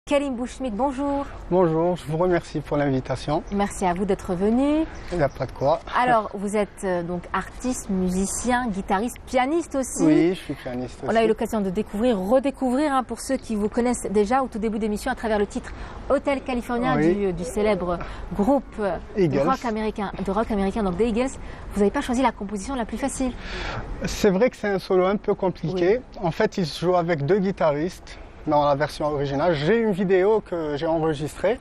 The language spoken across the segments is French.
Karim Bouchmit, bonjour. Bonjour, je vous remercie pour l'invitation. Merci à vous d'être venu. Il n'y a pas de quoi. Alors, vous êtes donc artiste, musicien, guitariste, pianiste aussi. Oui, je suis pianiste aussi. On a eu l'occasion de découvrir, redécouvrir pour ceux qui vous connaissent déjà au tout début d'émission à travers le titre Hotel California du célèbre groupe de rock américain, donc des Eagles. Vous n'avez pas choisi la composition la plus facile. C'est vrai que c'est un solo un peu compliqué. Oui. En fait, il se joue avec deux guitaristes. Dans la version originale, j'ai une vidéo que j'ai enregistrée.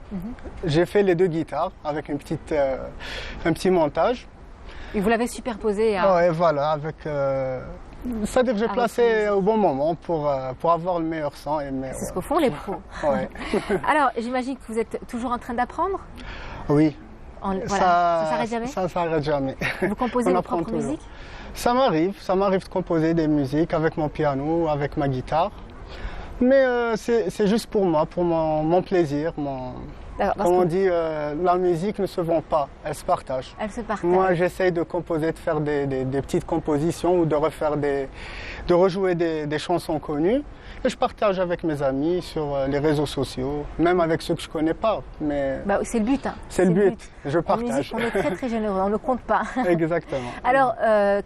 J'ai fait les deux guitares avec un petit montage. Et vous l'avez superposé à... Oui, voilà, avec... c'est-à-dire que j'ai placé au bon moment pour avoir le meilleur son. C'est ce qu'au font les pros. Ouais. Alors, j'imagine que vous êtes toujours en train d'apprendre? Oui. Voilà. Ça s'arrête jamais? Ça ne s'arrête jamais. Vous composez vos propres musiques? Ça m'arrive de composer des musiques avec mon piano, avec ma guitare. Mais c'est juste pour moi, pour mon plaisir. Comme on dit, la musique ne se vend pas, elle se partage. Elle se partage. Moi, j'essaye de composer, de faire des petites compositions ou de rejouer des chansons connues. Et je partage avec mes amis sur les réseaux sociaux, même avec ceux que je ne connais pas. Mais c'est le but. Hein. C'est le but, je partage. En musique, on est très très généreux, on ne compte pas. Exactement. Alors,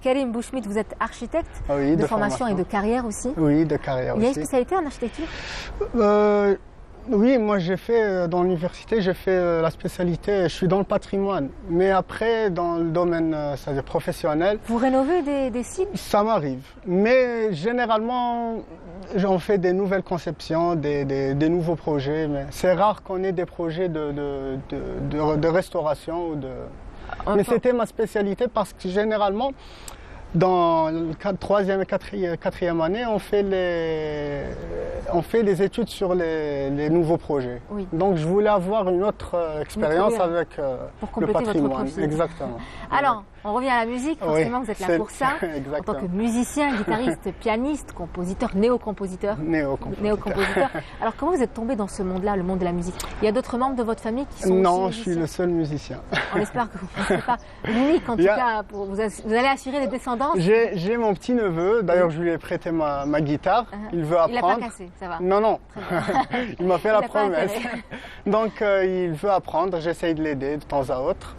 Karim Bouchmit, vous êtes architecte de formation et de carrière aussi. Oui, de carrière aussi. Il y a une spécialité en architecture? Oui, moi j'ai fait dans l'université, j'ai fait la spécialité, je suis dans le patrimoine. Mais après, dans le domaine c'est-à-dire professionnel. Vous rénovez des sites? Ça m'arrive. Mais généralement, j'en fais des nouvelles conceptions, des nouveaux projets. Mais c'est rare qu'on ait des projets de restauration. Mais c'était ma spécialité parce que généralement, dans la troisième et quatrième année, on fait les études sur les nouveaux projets. Oui. Donc je voulais avoir une autre expérience avec le patrimoine. Exactement. Alors, on revient à la musique, forcément vous êtes là pour ça. En tant que musicien, guitariste, pianiste, compositeur, néo-compositeur. Alors comment vous êtes tombé dans ce monde-là, le monde de la musique? Il y a d'autres membres de votre famille qui sont Non, aussi je suis le seul musicien. On espère que vous ne serez pas l'unique, en tout cas, vous allez assurer les descendances. J'ai mon petit-neveu, d'ailleurs je lui ai prêté ma guitare, il veut apprendre. Il l'a pas cassé, ça va? Non. Il m'a fait la promesse. Donc il veut apprendre, j'essaye de l'aider de temps à autre.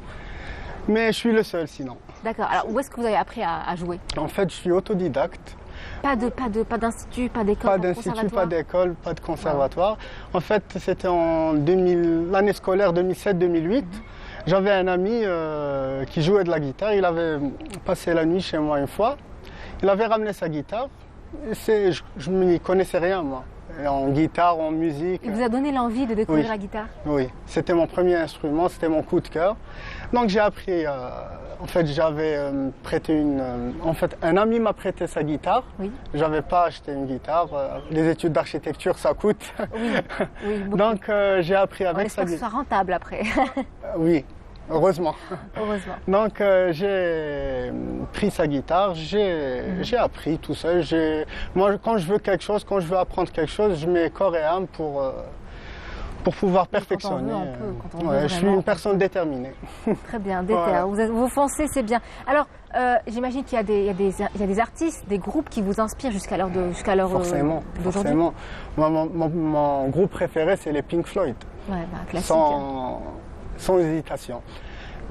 Mais je suis le seul sinon. D'accord. Alors où est-ce que vous avez appris à jouer? En fait, je suis autodidacte. Pas d'institut, pas d'école? Pas d'institut, pas d'école, pas de conservatoire. En fait, c'était en l'année scolaire 2007-2008. J'avais un ami qui jouait de la guitare. Il avait passé la nuit chez moi une fois. Il avait ramené sa guitare. Je n'y connaissais rien, moi. En guitare, en musique. Il vous a donné l'envie de découvrir la guitare? Oui, c'était mon premier instrument, c'était mon coup de cœur. Donc j'ai appris, en fait j'avais prêté un ami m'a prêté sa guitare. Oui. J'avais pas acheté une guitare, les études d'architecture ça coûte. Oui, beaucoup. Donc j'ai appris avec sa guitare. On espère que ce soit rentable après. Oui. Heureusement. Donc j'ai pris sa guitare, j'ai appris tout seul. Moi, quand je veux quelque chose, quand je veux apprendre quelque chose, je mets corps et âme pour pouvoir perfectionner. Je suis une personne déterminée. Très bien, vous foncez, c'est bien. Alors, j'imagine qu'il y a des artistes, des groupes qui vous inspirent jusqu'à l'heure d'aujourd'hui. Forcément. Mon groupe préféré, c'est les Pink Floyd. Classique. Sans hésitation.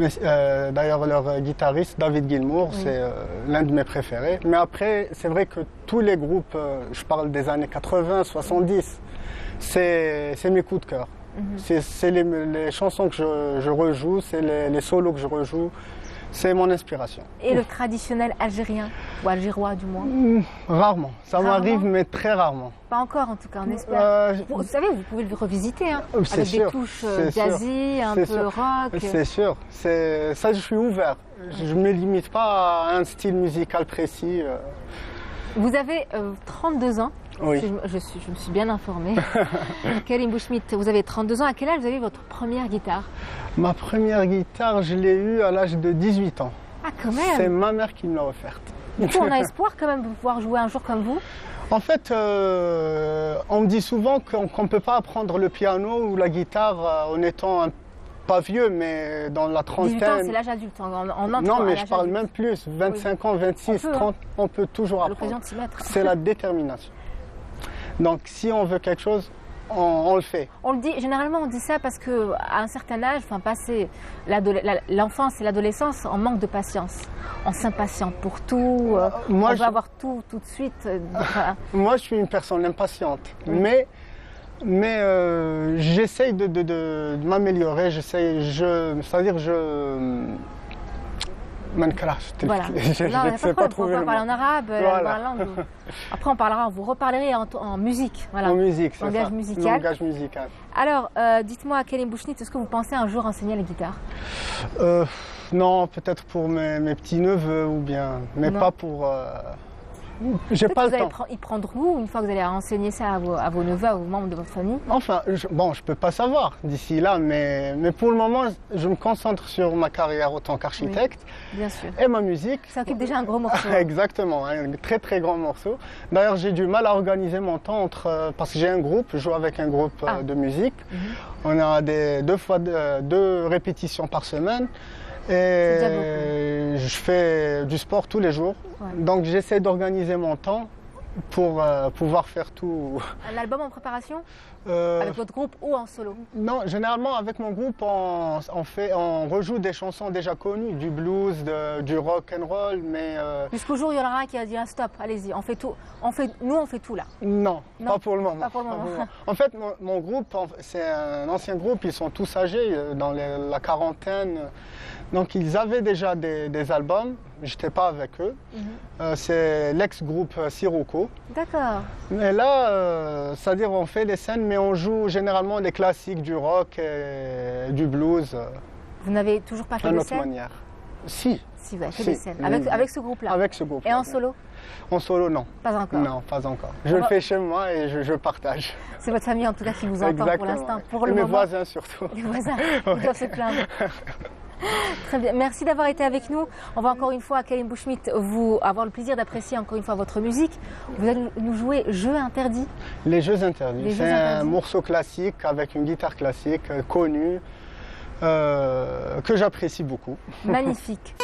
D'ailleurs, leur guitariste, David Gilmour, c'est l'un de mes préférés. Mais après, c'est vrai que tous les groupes, je parle des années 80, 70, c'est mes coups de cœur. C'est les chansons que je rejoue, c'est les solos que je rejoue. C'est mon inspiration. Et le traditionnel algérien, ou algérois du moins? Rarement. Ça m'arrive, mais très rarement. Pas encore en tout cas, on espère. Vous savez, vous pouvez le revisiter, avec des touches jazzy, un peu rock. C'est sûr. Ça, je suis ouvert. Je ne me limite pas à un style musical précis. Vous avez 32 ans. Oui. Je me suis bien informée. Karim Bouchmit, vous avez 32 ans. À quel âge vous avez votre première guitare? Ma première guitare, je l'ai eue à l'âge de 18 ans. Ah, quand même. C'est ma mère qui me l'a offerte. Du coup, on a espoir quand même de pouvoir jouer un jour comme vous? En fait, on me dit souvent qu'on ne peut pas apprendre le piano ou la guitare en étant pas vieux, mais dans la trentaine. 18 ans, c'est l'âge adulte. Non, mais je parle même plus. 25 ans, 26, 30, on peut toujours apprendre. L'occasion de s'y mettre. C'est la détermination. Donc, si on veut quelque chose, on le fait. On le dit, généralement on dit ça parce qu'à un certain âge, enfin passé l'enfance et l'adolescence, on manque de patience. On s'impatiente pour tout, on veut avoir tout de suite. Voilà. Moi je suis une personne impatiente, mais j'essaye de m'améliorer, c'est-à-dire voilà. Je ne sais pas trouver on va parler en arabe, voilà. la langue. Après vous reparlerez en musique. Voilà. En musique, c'est langage ça. Musical. Langage musical. Alors, dites-moi, Kalim Bouchnit, est-ce que vous pensez un jour enseigner la guitare? Non, peut-être pour mes petits-neveux ou bien, mais pas pour... J'ai pas le temps. Ils prendront goût une fois que vous allez enseigner ça à vos neveux, aux membres de votre famille? Enfin, je peux pas savoir d'ici là, mais pour le moment, je me concentre sur ma carrière en tant qu'architecte. Oui, bien sûr. Et ma musique. Ça occupe déjà un gros morceau. Exactement, un très très grand morceau. D'ailleurs, j'ai du mal à organiser mon temps parce que j'ai un groupe, je joue avec un groupe de musique. On a deux répétitions par semaine. Et je fais du sport tous les jours, donc j'essaie d'organiser mon temps pour pouvoir faire tout. Un album en préparation avec votre groupe ou en solo? Non, généralement avec mon groupe on rejoue des chansons déjà connues, du blues, du rock and roll, mais... Jusqu'au jour où il y en aura un qui a dit un stop, allez-y, on fait tout. Nous on fait tout là. Non, pas pour le moment. Pas pour le moment. En fait, mon groupe, c'est un ancien groupe, ils sont tous âgés, dans la quarantaine. Donc ils avaient déjà des albums, j'étais pas avec eux. C'est l'ex-groupe Sirocco. D'accord. Mais là, c'est-à-dire on fait les scènes, mais on joue généralement les classiques du rock et du blues. Vous n'avez toujours pas fait de scène? D'une autre manière. Si. Si, vous avez fait des scènes. Avec ce groupe-là? Avec ce groupe. Et en solo? En solo, non. Pas encore? Non, pas encore. Je le fais chez moi et je partage. C'est votre famille en tout cas qui vous entend pour l'instant. Et mes voisins surtout. Les voisins, ils doivent se plaindre. Très bien, merci d'avoir été avec nous. On va encore une fois, Kalim Bouchnit, avoir le plaisir d'apprécier encore une fois votre musique. Vous allez nous jouer Jeux interdits. Les Jeux interdits, c'est un morceau classique avec une guitare classique connue que j'apprécie beaucoup. Magnifique.